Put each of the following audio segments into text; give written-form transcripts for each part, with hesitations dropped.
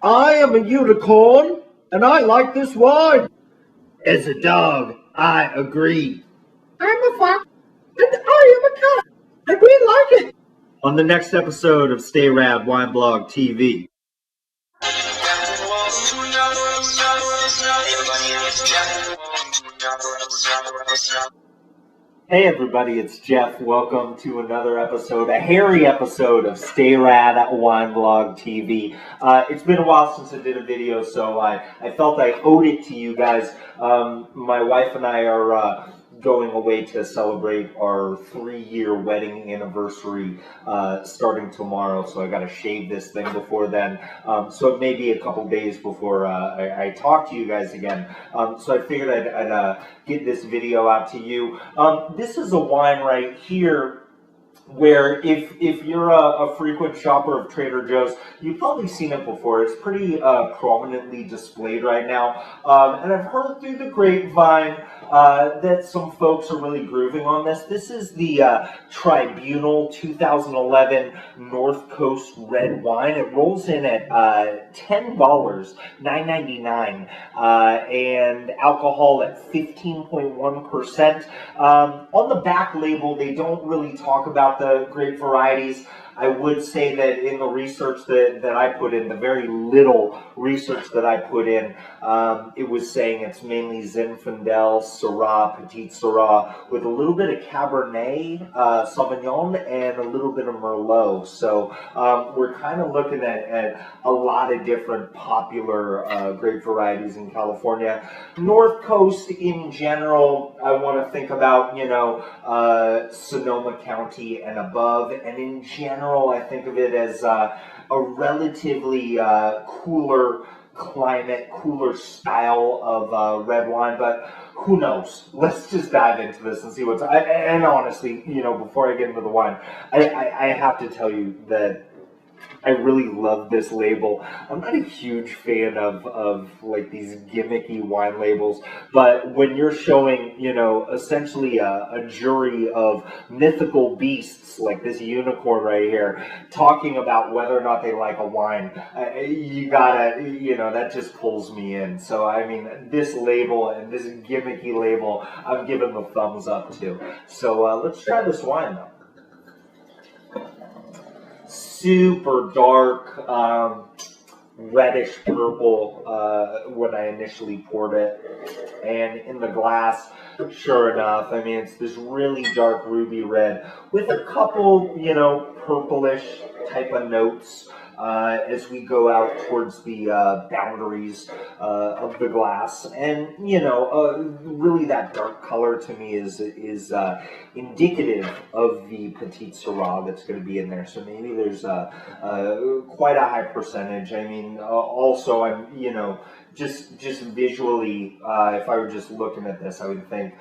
I am a unicorn, and I like this wine. As a dog, I agree. I'm a fox, and I am a cat, and we like it. On the next episode of Stay Rad Wine Blog TV. Hey everybody, it's Jeff. Welcome to another episode, a hairy episode of Stay Rad Wine Blog TV. It's been a while since I did a video, so I felt I owed it to you guys. My wife and I are going away to celebrate our 3-year wedding anniversary starting tomorrow, so I got to shave this thing before then. So it may be a couple days before I talk to you guys again. So I figured I'd get this video out to you. This is a wine right here where if you're a frequent shopper of Trader Joe's, you've probably seen it before. It's pretty prominently displayed right now. And I've heard through the grapevine that some folks are really grooving on this. This is the Tribunal 2011 North Coast Red Wine. It rolls in at $10, $9.99, and alcohol at 15.1%. On the back label, they don't really talk about the grape varieties. I would say that in the research that I put in, the very little research that I put in, it was saying it's mainly Zinfandel, Syrah, Petite Syrah, with a little bit of Cabernet Sauvignon and a little bit of Merlot. So we're kind of looking at a lot of different popular grape varieties in California. North Coast in general, I want to think about, Sonoma County and above, and in general, I think of it as a relatively cooler climate, cooler style of red wine, but who knows? Let's just dive into this and see and honestly, before I get into the wine, I have to tell you that I really love this label. I'm not a huge fan of like these gimmicky wine labels, but when you're showing, essentially a jury of mythical beasts like this unicorn right here, talking about whether or not they like a wine, you gotta, that just pulls me in. So, I mean, this label and this gimmicky label, I'm giving the thumbs up to. So, let's try this wine though. Super dark, reddish purple when I initially poured it, and in the glass, sure enough, I mean, it's this really dark ruby red with a couple, purplish type of notes as we go out towards the boundaries of the glass. And, really that dark color to me is indicative of the Petite Syrah that's going to be in there. So maybe there's quite a high percentage. I mean, also, I'm, just visually, if I were just looking at this, I would think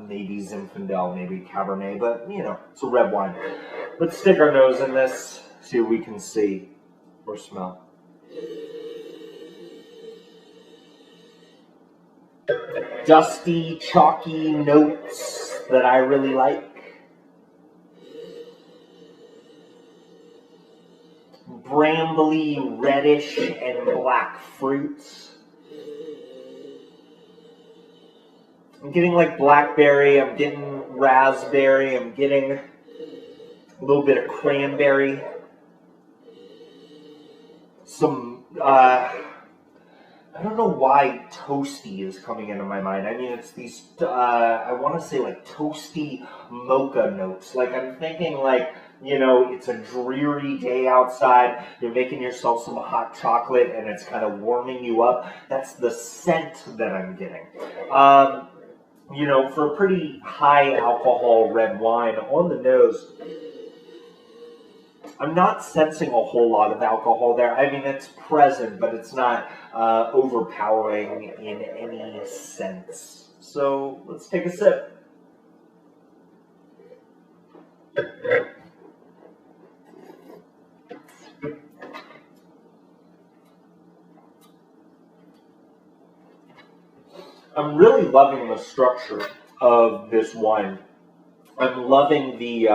maybe Zinfandel, maybe Cabernet, but, it's a red wine. Let's stick our nose in this, see what we can see or smell. Dusty, chalky notes that I really like. Brambly, reddish, and black fruits. I'm getting like blackberry, I'm getting raspberry, I'm getting a little bit of cranberry. Some, I don't know why toasty is coming into my mind. I mean, it's these, I want to say like toasty mocha notes. Like I'm thinking like, it's a dreary day outside. You're making yourself some hot chocolate and it's kind of warming you up. That's the scent that I'm getting. For a pretty high alcohol red wine on the nose, I'm not sensing a whole lot of alcohol there. I mean, it's present, but it's not overpowering in any sense. So let's take a sip. I'm really loving the structure of this wine. I'm loving the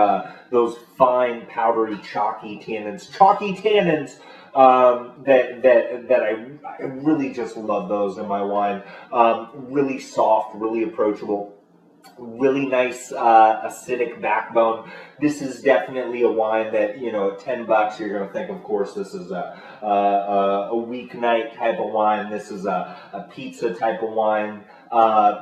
those fine, powdery, chalky tannins. Chalky tannins that I really just love those in my wine. Really soft, really approachable. Really nice acidic backbone. This is definitely a wine that, at $10 you're going to think, of course, this is a weeknight type of wine. This is a pizza type of wine.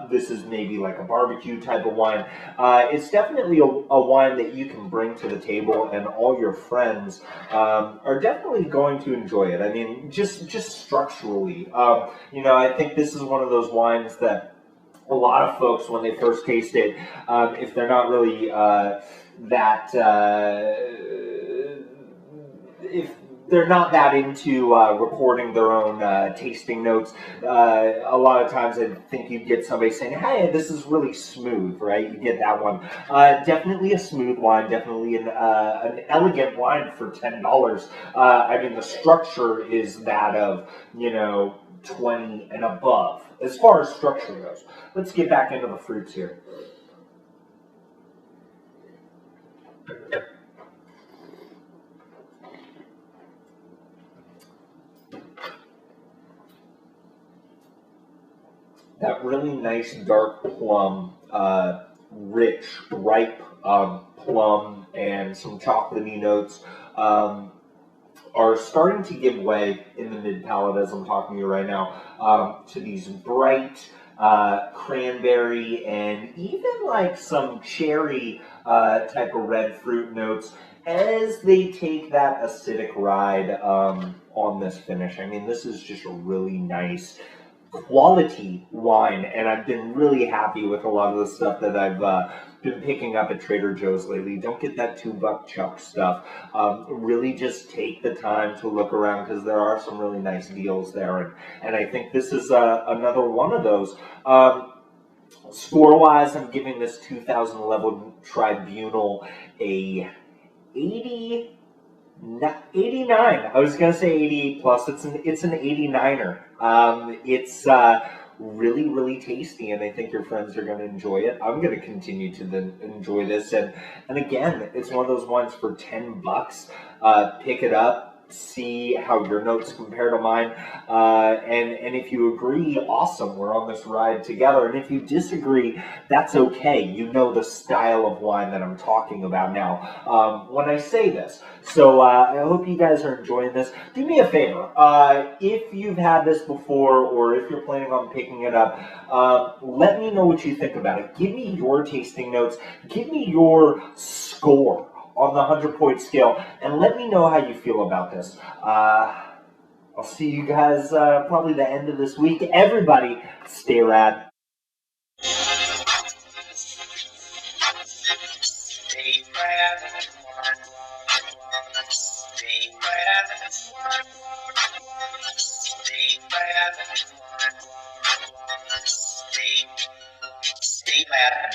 This is maybe like a barbecue type of wine. It's definitely a wine that you can bring to the table, and all your friends are definitely going to enjoy it. I mean, just structurally, I think this is one of those wines that a lot of folks, when they first taste it, if they're not really if they're not that into recording their own tasting notes, a lot of times I think you get somebody saying, "Hey, this is really smooth," right? You get that one. Definitely a smooth wine, definitely an elegant wine for $10. I mean, the structure is that of 20 and above as far as structure goes. Let's get back into the fruits here. That really nice dark plum, rich, ripe plum, and some chocolatey notes are starting to give way in the mid palate as I'm talking to you right now, to these bright cranberry and even like some cherry type of red fruit notes as they take that acidic ride on this finish. I mean, this is just a really nice quality wine, and I've been really happy with a lot of the stuff that I've been picking up at Trader Joe's lately. Don't get that $2 chuck stuff. Really just take the time to look around, because there are some really nice deals there, and I think this is another one of those. Score-wise, I'm giving this 2011 Tribunal a 89. I was gonna say 88 plus. It's an 89er. It's really, really tasty, and I think your friends are gonna enjoy it. I'm gonna continue to enjoy this, and again, it's one of those ones for $10. Pick it up. See how your notes compare to mine, and if you agree, awesome, we're on this ride together. And if you disagree, that's okay. You know the style of wine that I'm talking about now when I say this. So I hope you guys are enjoying this. Do me a favor, if you've had this before, or if you're planning on picking it up, let me know what you think about it. Give me your tasting notes. Give me your score on the 100-point scale, and let me know how you feel about this. I'll see you guys probably the end of this week. Everybody, stay rad. Stay rad. Stay rad. Stay rad. Stay rad.